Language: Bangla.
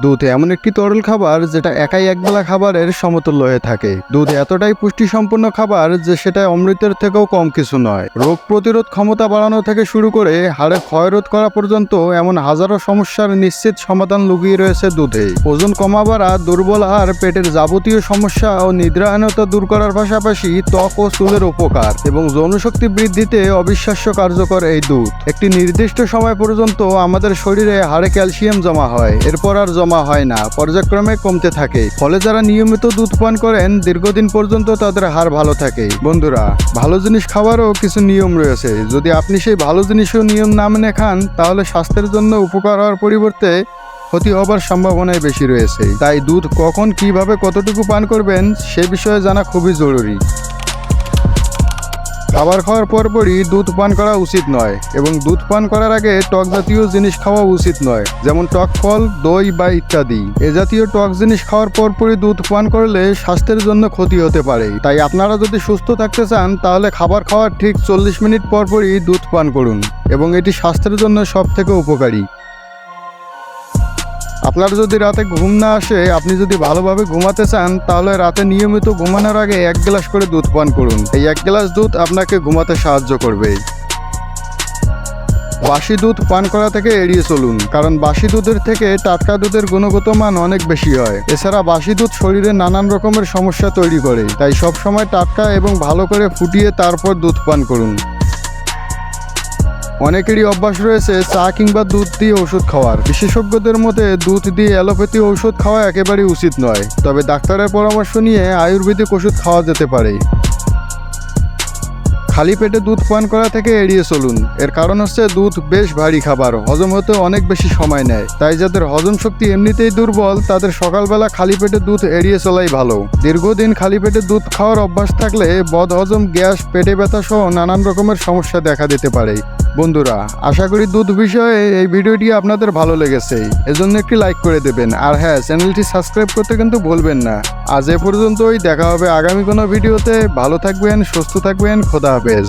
দুধ এমন একটি তরল খাবার যেটা একাই একবেলা খাবারের সমতুল্য হয়ে থাকে। দুধ এতটাই পুষ্টিসম্পন্ন খাবার যে সেটা অমৃতের থেকেও কম কিছু নয়। রোগ প্রতিরোধ ক্ষমতা বাড়ানো থেকে শুরু করে হাড়ের ক্ষয়রোধ করা পর্যন্ত এমন হাজারো সমস্যার নিশ্চিত সমাধান লুকিয়ে রয়েছে দুধে। ওজন কমাবার, দুর্বল হাড়, পেটের যাবতীয় সমস্যা ও নিদ্রাহীনতা দূর করার পাশাপাশি ত্বক ও চুলের উপকার এবং যৌনশক্তি বৃদ্ধিতে অবিশ্বাস্য কার্যকর এই দুধ। একটি নির্দিষ্ট সময় পর্যন্ত আমাদের শরীরে হাড়ে ক্যালসিয়াম জমা হয়, এরপর আর জমা হয় না, পর্যায়ক্রমে কমতে থাকে। ফলে যারা নিয়মিত দুধ পান করেন দীর্ঘদিন পর্যন্ত তাদের হাড় ভালো থাকে। বন্ধুরা, ভালো জিনিস খাওয়ারও কিছু নিয়ম রয়েছে। যদি আপনি সেই ভালো জিনিসও নিয়ম না মেনে খান তাহলে স্বাস্থ্যের জন্য উপকার হওয়ার পরিবর্তে ক্ষতি হবার সম্ভাবনাই বেশি রয়েছে। তাই দুধ কখন, কিভাবে, কতটুকু পান করবেন সে বিষয়ে জানা খুবই জরুরি। খাবার খাওয়ার পরপরই দুধ পান করা উচিত নয় এবং দুধ পান করার আগে টক জাতীয় জিনিস খাওয়া উচিত নয়, যেমন টক ফল, দই বা ইত্যাদি। এ জাতীয় টক জিনিস খাওয়ার পরপরই দুধ পান করলে স্বাস্থ্যের জন্য ক্ষতি হতে পারে। তাই আপনারা যদি সুস্থ থাকতে চান তাহলে খাবার খাওয়ার ঠিক 40 মিনিট পরপরই দুধ পান করুন এবং এটি স্বাস্থ্যের জন্য সবথেকে উপকারী। আপনার যদি রাতে ঘুম না আসে, আপনি যদি ভালোভাবে ঘুমাতে চান তাহলে রাতে নিয়মিত ঘুমানোর আগে 1 গ্লাস করে দুধ পান করুন। এই 1 গ্লাস দুধ আপনাকে ঘুমাতে সাহায্য করবে। বাসি দুধ পান করা থেকে এড়িয়ে চলুন, কারণ বাসি দুধের থেকে টাটকা দুধের গুণগত মান অনেক বেশি হয়। এছাড়া বাসি দুধ শরীরে নানান রকমের সমস্যা তৈরি করে। তাই সবসময় টাটকা এবং ভালো করে ফুটিয়ে তারপর দুধ পান করুন। অনেকেরই অভ্যাস রয়েছে চা কিংবা দুধ দিয়ে ওষুধ খাওয়ার। বিশেষজ্ঞদের মতে দুধ দিয়ে অ্যালোপ্যাথি ঔষধ খাওয়া একেবারেই উচিত নয়, তবে ডাক্তারের পরামর্শ নিয়ে আয়ুর্বেদিক ওষুধ খাওয়া যেতে পারে। খালি পেটে দুধ পান করা থেকে এড়িয়ে চলুন। এর কারণ হচ্ছে দুধ বেশ ভারী খাবার, হজম হতে অনেক বেশি সময় নেয়। তাই যাদের হজম শক্তি এমনিতেই দুর্বল তাদের সকালবেলা খালি পেটে দুধ এড়িয়ে চলাই ভালো। দীর্ঘদিন খালি পেটে দুধ খাওয়ার অভ্যাস থাকলে বদহজম, গ্যাস, পেটে ব্যথা সহ নানান রকমের সমস্যা দেখা দিতে পারে। বন্ধুরা, আশা করি দুধ বিষয়ে এই ভিডিওটি আপনাদের ভালো লেগেছে, এজন্য একটি লাইক করে দেবেন। আর হ্যাঁ, চ্যানেলটি সাবস্ক্রাইব করতে কিন্তু ভুলবেন না। আজ এ পর্যন্তই, দেখা হবে আগামী কোনো ভিডিওতে। ভালো থাকবেন, সুস্থ থাকবেন, খোদা হাফেজ।